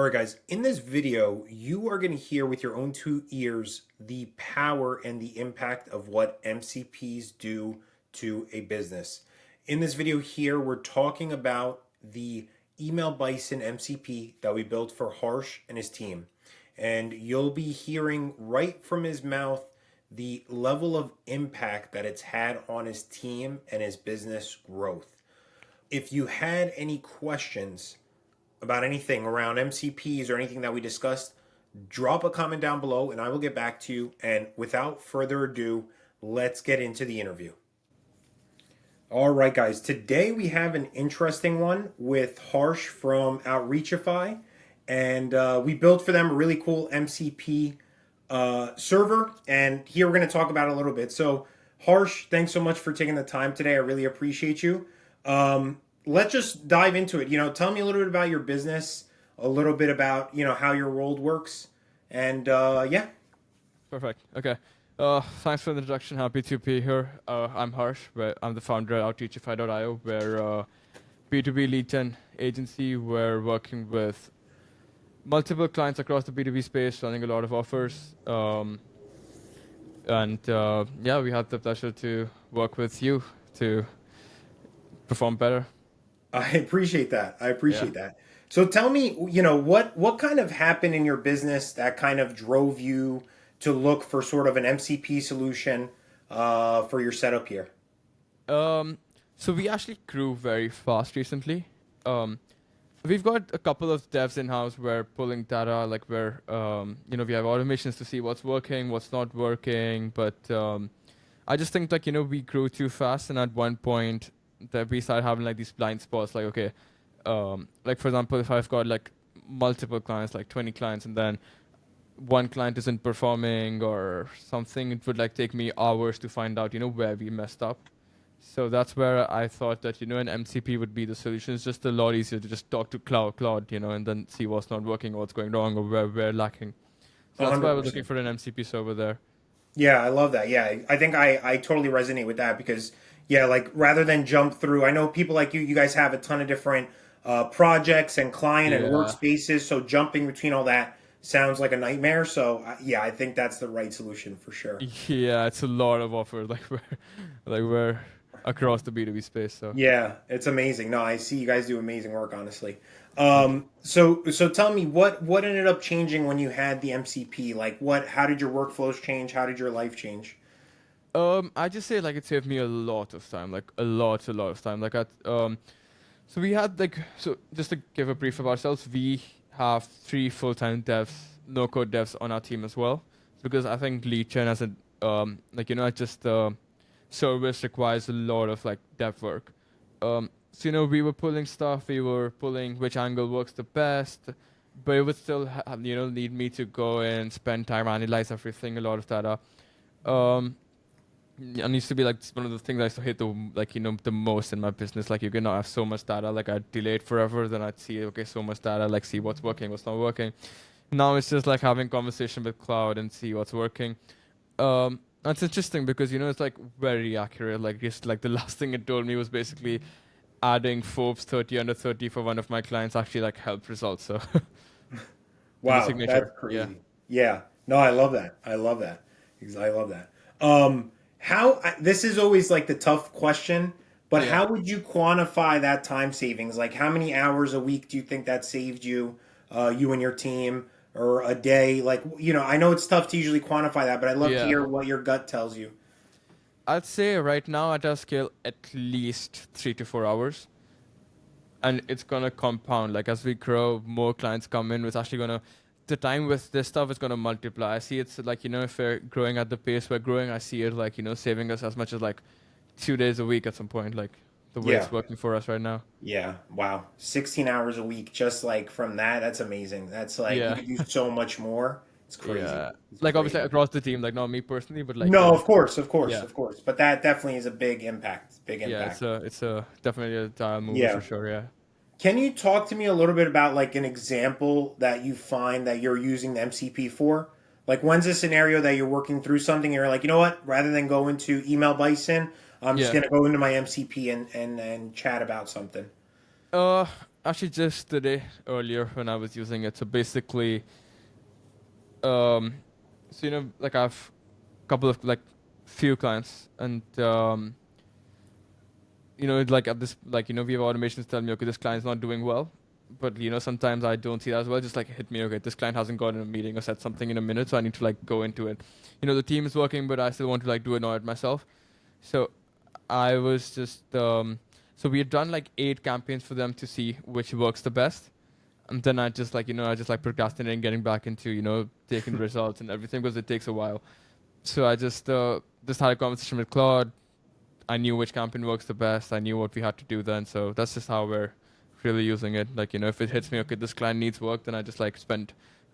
All right, guys, in this video, you are going to hear with your own two ears the power and the impact of what MCPs do to a business. In this video here, we're talking about the Email Bison MCP that we built for Harsh and his team. And you'll be hearing right from his mouth the level of impact that it's had on his team and his business growth. If you had any questions about anything around MCPs or anything that we discussed, drop a comment down below and I will get back to you. And without further ado, let's get into the interview. All right, guys, today we have an interesting one with Harsh from Outreachify. And we built for them a really cool MCP server. And here we're going to talk about it a little bit. So, Harsh, thanks so much for taking the time today. I really appreciate you. Let's just dive into it. Tell me a little bit about your business, a little bit about, how your world works. And yeah. Perfect. Okay. Thanks for the introduction. Happy to be here. I'm Harsh. I'm the founder at Outreachify.io. We're a B2B lead gen agency. We're working with multiple clients across the B2B space, running a lot of offers. Yeah, we had the pleasure to work with you to perform better. I appreciate that. Yeah. That. So tell me, what kind of happened in your business that kind of drove you to look for sort of an MCP solution for your setup here? Um, so we actually grew very fast recently. Um, we've got a couple of devs in-house. We're pulling data, like we have automations to see what's working, what's not working. But I just think we grew too fast, and at one point that we started having like these blind spots. Like okay, like for example, if I've got like multiple clients, like 20 clients, and then one client isn't performing or something, it would like take me hours to find out where we messed up. So that's where I thought that an MCP would be the solution. It's just a lot easier to just talk to Cloud, and then see what's not working or what's going wrong or where we're lacking. So that's why I was looking 100%. for an MCP server there. Yeah, I love that. Yeah, I think I totally resonate with that because, yeah, like rather than jump through, I know people like you guys have a ton of different projects and client and Yeah. workspaces. So jumping between all that sounds like a nightmare. So, yeah, I think that's the right solution for sure. Yeah, it's a lot of offers. We're across the B2B space. So Yeah, it's amazing. No, I see you guys do amazing work, honestly. So tell me what ended up changing when you had the MCP? Like how did your workflows change? How did your life change? I just say like it saved me a lot of time, like a lot of time. So we had so just to give a brief of ourselves, we have three full-time devs, no-code devs on our team as well, because I think lead gen as a just service requires a lot of like dev work. So we were pulling stuff, we were pulling which angle works the best, but it would still need me to go and spend time analyze everything, a lot of data. Um, and used to be like one of the things I used to hate the most in my business. Like you cannot have so much data. Like I'd delay it forever, then I'd see okay so much data, like see what's working, what's not working. Now it's just like having conversation with cloud and see what's working. That's interesting because it's like very accurate. Like just like the last thing it told me was basically adding Forbes 30 under 30 for one of my clients actually like helped results. So in the Wow, that's signature, yeah. crazy. Yeah. No, I love that. I love that. I love that. This is always like the tough question, but Yeah. how would you quantify that time savings? Like how many hours a week do you think that saved you, you and your team, or a day? Like, I know it's tough to usually quantify that, but I'd love to Yeah. hear what your gut tells you. I'd say right now at our scale at least 3 to 4 hours. And it's gonna compound. Like as we grow, more clients come in. It's actually gonna the time with this stuff is gonna multiply. I see it's like if we're growing at the pace we're growing, I see it like saving us as much as like 2 days a week at some point. Like the way Yeah. it's working for us right now. Yeah. Wow. 16 hours a week, just like from that. That's amazing. That's like, you Yeah, could do so much more. It's crazy. yeah. It's Like obviously crazy. across the team, like not me personally, but like No, of course, of course, yeah, of course. But that definitely is a big impact. Big yeah. impact. It's a definitely a dial mover for Yeah. sure. Yeah. Can you talk to me a little bit about like an example that you find that you're using the MCP for? Like when's a scenario that you're working through something and you're like, you know what? Rather than go into email bison, I'm just Yeah. gonna go into my MCP and chat about something. Uh, actually just today earlier when I was using it. So basically, um, so like I've a couple of like few clients, and like at this, like we have automations tell me, okay, this client's not doing well, but sometimes I don't see that as well. Just like hit me, okay, this client hasn't gotten a meeting or said something in a minute, so I need to like go into it. The team is working, but I still want to like do an audit myself. So I was just so we had done like 8 campaigns for them to see which works the best. And then I just like I just like procrastinating getting back into taking the results and everything because it takes a while. So I just had a conversation with Claude. I knew which campaign works the best. I knew what we had to do then. So that's just how we're really using it. Like if it hits me, okay, this client needs work, then I just like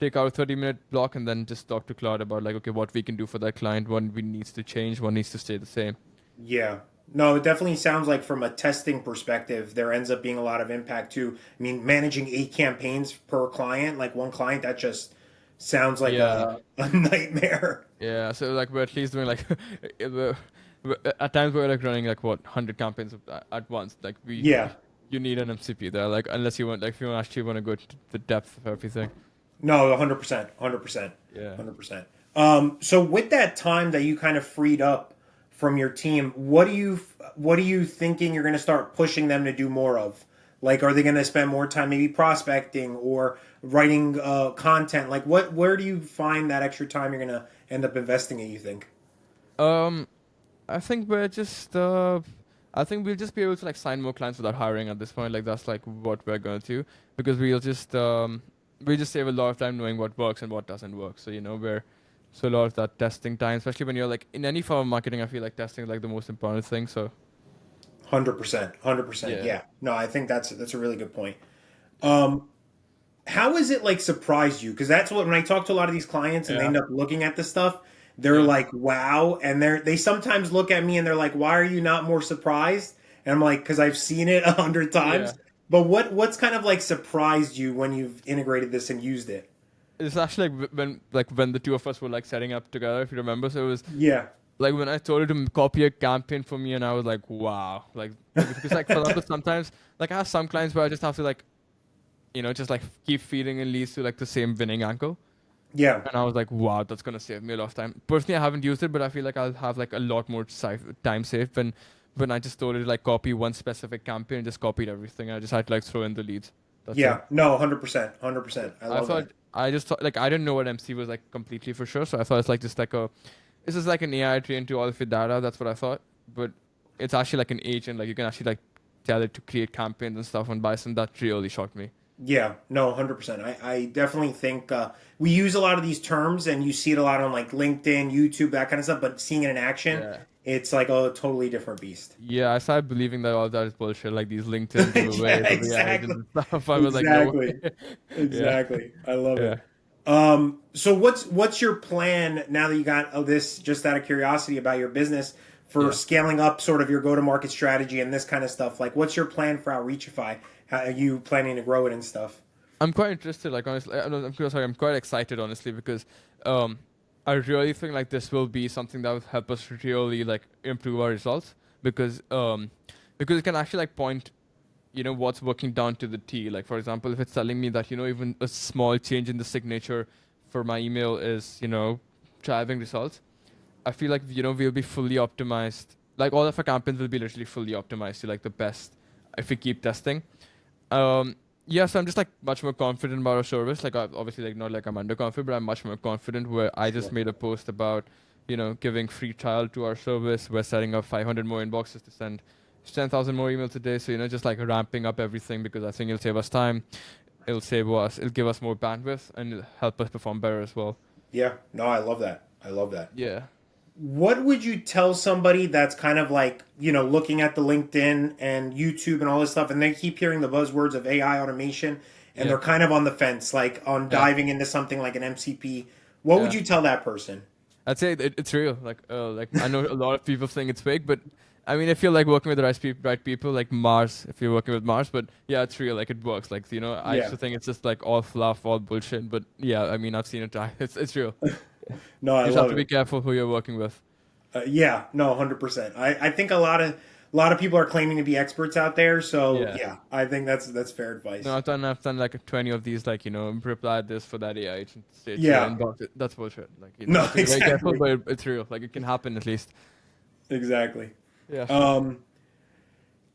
take out a 30-minute block and then just talk to Claude about like, okay, what we can do for that client, what we needs to change, what needs to stay the same. Yeah. No, it definitely sounds like from a testing perspective, there ends up being a lot of impact too. I mean, managing 8 campaigns per client, like one client, that just sounds like Yeah. a nightmare. Yeah, so like we're at least doing like at times we're like running like what 100 campaigns at once. Like Yeah. you need an MCP there. Like unless you want like if you actually want to go to the depth of everything. No, 100%, 100%, Yeah. 100%. So with that time that you kind of freed up from your team, what are you thinking you're going to start pushing them to do more of? Like, are they going to spend more time maybe prospecting or writing content? Like, where do you find that extra time you're going to end up investing in? You think? Um, I think I think we'll just be able to like sign more clients without hiring at this point. Like that's like what we're going to because we just save a lot of time knowing what works and what doesn't work. So we're so a lot of that testing time, especially when you're like in any form of marketing, I feel like testing is like the most important thing. So 100%, 100%. yeah, Yeah. No, I think that's a really good point. Um, how has it like surprised you? Because that's what when I talk to a lot of these clients and they yeah, end up looking at this stuff, they're yeah, like, "Wow!" And they sometimes look at me and they're like, "Why are you not more surprised?" And I'm like, "Because I've seen it 100 times." yeah. But what's kind of like surprised you when you've integrated this and used it? It's actually like when the two of us were like setting up together, if you remember. So it was Yeah, like when I told her to copy a campaign for me, and I was like, wow, like because like for example, sometimes like I have some clients where I just have to like just like keep feeding and leads to like the same winning angle. yeah, And I was like, wow, that's gonna save me a lot of time. Personally, I haven't used it, but I feel like I'll have like a lot more time saved when I just told it to like copy one specific campaign and just copied everything. I just had to like throw in the leads. That's it. yeah. No, 100%, 100%. I I love thought that. I just thought like I didn't know what MC was like completely for sure, so I thought it's like just like a this is like an AI trained to all of your data. That's what I thought, but it's actually like an agent. Like you can actually like tell it to create campaigns and stuff on Bison. That really shocked me. Yeah, no, 100%. I definitely think we use a lot of these terms and you see it a lot on like LinkedIn, YouTube, that kind of stuff, but seeing it in action, Yeah. it's like a totally different beast. Yeah, I started believing that all that is bullshit, like these LinkedIn Yeah, giveaways of AI agents exactly. and stuff. I was like, no Exactly. way. Yeah, Exactly. I love yeah, it. So what's your plan now that you got this just out of curiosity about your business for yeah. scaling up sort of your go-to-market strategy and this kind of stuff? Like what's your plan for Outreachify? How are you planning to grow it and stuff? I'm quite interested. Like honestly, sorry, I'm quite excited honestly because um, I really think like this will be something that will help us really like improve our results because it can actually like point what's working down to the T. Like for example, if it's telling me that even a small change in the signature for my email is driving results, I feel like we'll be fully optimized. Like all of our campaigns will be literally fully optimized to like the best if we keep testing. Um, yeah, so I'm just like much more confident about our service. Like obviously like not like I'm underconfident, but I'm much more confident. Where I just Sure. made a post about giving free trial to our service. We're setting up 500 more inboxes to send 10,000 more emails a day. So just like ramping up everything because I think it'll save us time. It'll give us more bandwidth and it'll help us perform better as well. Yeah. No, I love that. I love that. Yeah, What would you tell somebody that's kind of like, looking at the LinkedIn and YouTube and all this stuff, and they keep hearing the buzzwords of AI automation, and yeah, they're kind of on the fence, like on yeah, diving into something like an MCP? What would yeah. you tell that person? I'd say it's real. Like I know a lot of people think it's fake, but I mean, if you're like working with the right people, like Mars, if you're working with Mars, but yeah, it's real. Like it works. Like I used Yeah. to think it's just like all fluff, all bullshit, but yeah, I mean, I've seen it. It's real. No, I You just have love to be it. careful who you're working with. Yeah, no, 100%. I think a lot of a lot of people are claiming to be experts out there. So Yeah. yeah, I think that's fair No, advice. I've done like 20 of these, like, reply this for that AI agent state, so Yeah, inbox it. That's bullshit. Like, you no, have to be very careful, exactly, but it's real. Like, it can happen at least. exactly. Yeah. Um,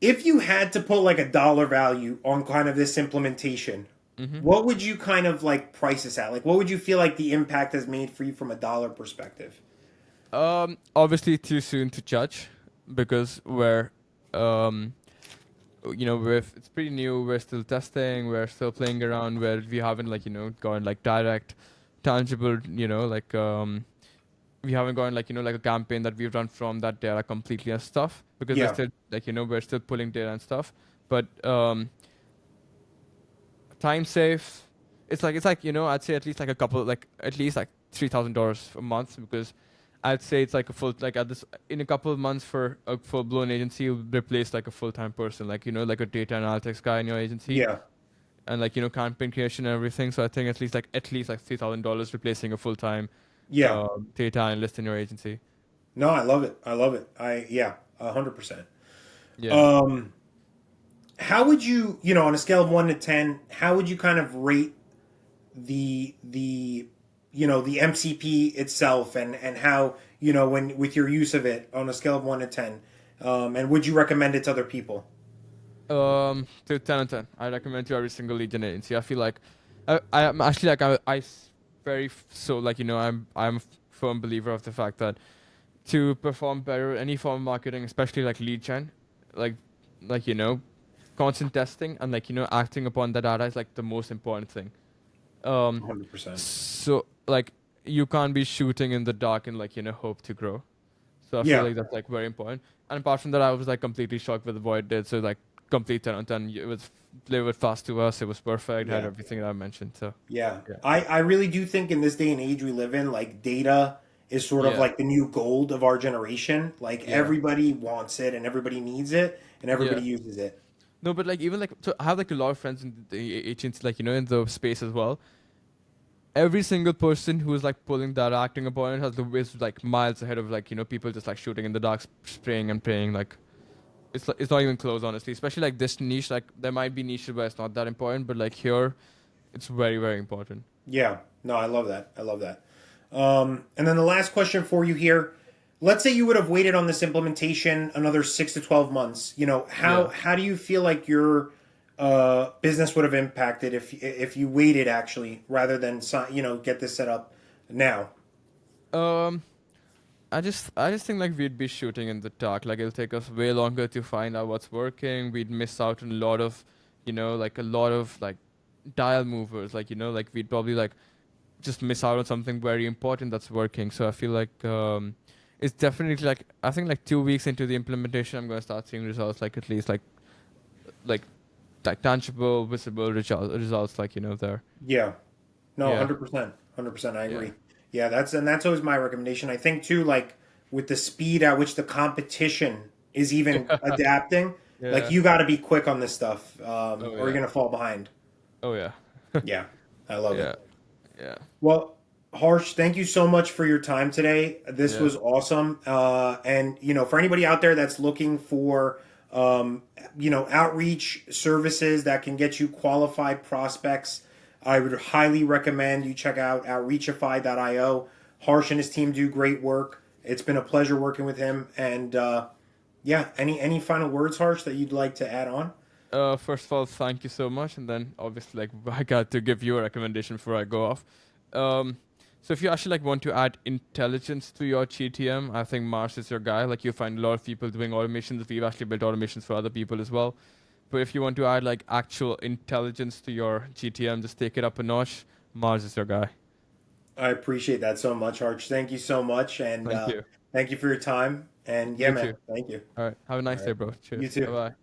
if you had to put like a dollar value on kind of this implementation, Mm-hmm. what would you kind of like price this at? Like, what would you feel like the impact has made for you from a dollar perspective? Obviously too soon to judge because um, it's pretty new. We're still testing. We're still playing around. Where we haven't like gone like direct, tangible. We haven't gone like like a campaign that we've run from that data completely and stuff because we're Yeah, still like we're still pulling data and stuff. But time safe. It's like I'd say at least like a couple like at least like $3,000 a month because I'd say it's like a full like at this in a couple of months for a full blown agency you'll replace like a full time person like like a data analytics guy in your agency yeah, and like campaign creation and everything. So I think at least like $3,000 replacing a full time yeah. data analyst in your agency. No, I love it. I love it. Yeah, 100%. Yeah. Um, how would you, on a scale of 1 to 10, how would you kind of rate the the MCP itself and how when with your use of it on a scale of 1 to 10, and would you recommend it to other people? To 10 and 10. I recommend to every single lead gen agency. I feel like I am actually like very so like I'm a firm believer of the fact that to perform better any form of marketing, especially like lead gen, like like constant testing and like acting upon the data is like the most important thing. Um, 100%. so like you can't be shooting in the dark and like hope to grow. So I feel Yeah, like that's like very important. And apart from that, I was like completely shocked with what it did. So like complete 10 on 10. It was delivered fast to us. It was perfect. Had yeah, everything that I mentioned. So yeah. yeah, I really do think in this day and age we live in, like data is sort of yeah, like the new gold of our generation. Like yeah, everybody wants it and everybody needs it and everybody yeah. uses it. No, but like even like so I have like a lot of friends in the agency, like in the space as well. Every single person who is like pulling that acting upon it has the is like miles ahead of like people just like shooting in the dark, spraying and praying. Like it's not even close, honestly. Especially like this niche. Like there might be niches where it's not that important, but like here, it's very very important. Yeah, no, I love that. I love that. And then the last question for you here. Let's say you would have waited on this implementation another 6 to 12 months. How Yeah. how do you feel like your business would have impacted if you waited actually rather than get this set up now? Um, I just think like we'd be shooting in the dark. Like it'll take us way longer to find out what's working. We'd miss out on a lot of, like a lot of like dial movers. Like like we'd probably like just miss out on something very important that's working. So I feel like it's definitely like I think like 2 weeks into the implementation, I'm gonna start seeing results. Like at least like like tangible, visible results. Like there. Yeah. No, Yeah. 100%. 100%. I Yeah. agree. Yeah, that's always my recommendation. I think too, like with the speed at which the competition is even adapting, like Yeah. you got to be quick on this stuff, Oh or you're yeah. gonna fall behind. Oh yeah. Yeah, I love Yeah. it. Yeah. Well, Harsh, thank you so much for your time today. This Yeah. was awesome. And for anybody out there that's looking for outreach services that can get you qualified prospects, I would highly recommend you check out Outreachify.io. Harsh and his team do great work. It's been a pleasure working with him. And yeah, any final words, Harsh, that you'd like to add on? First of all, thank you so much, and then obviously, like, I got to give you a recommendation before I go off. Um, so if you actually like want to add intelligence to your GTM, I think Mars is your guy. Like, you find a lot of people doing automations. We've actually built automations for other people as well. But if you want to add like actual intelligence to your GTM, just take it up a notch. Mars is your guy. I appreciate that so much, Harsh. Thank you so much. And Thank you. thank you for your time. And yeah, You man, too. thank you. All right. Have a All nice day, right. bro. You Cheers. Bye too. bye.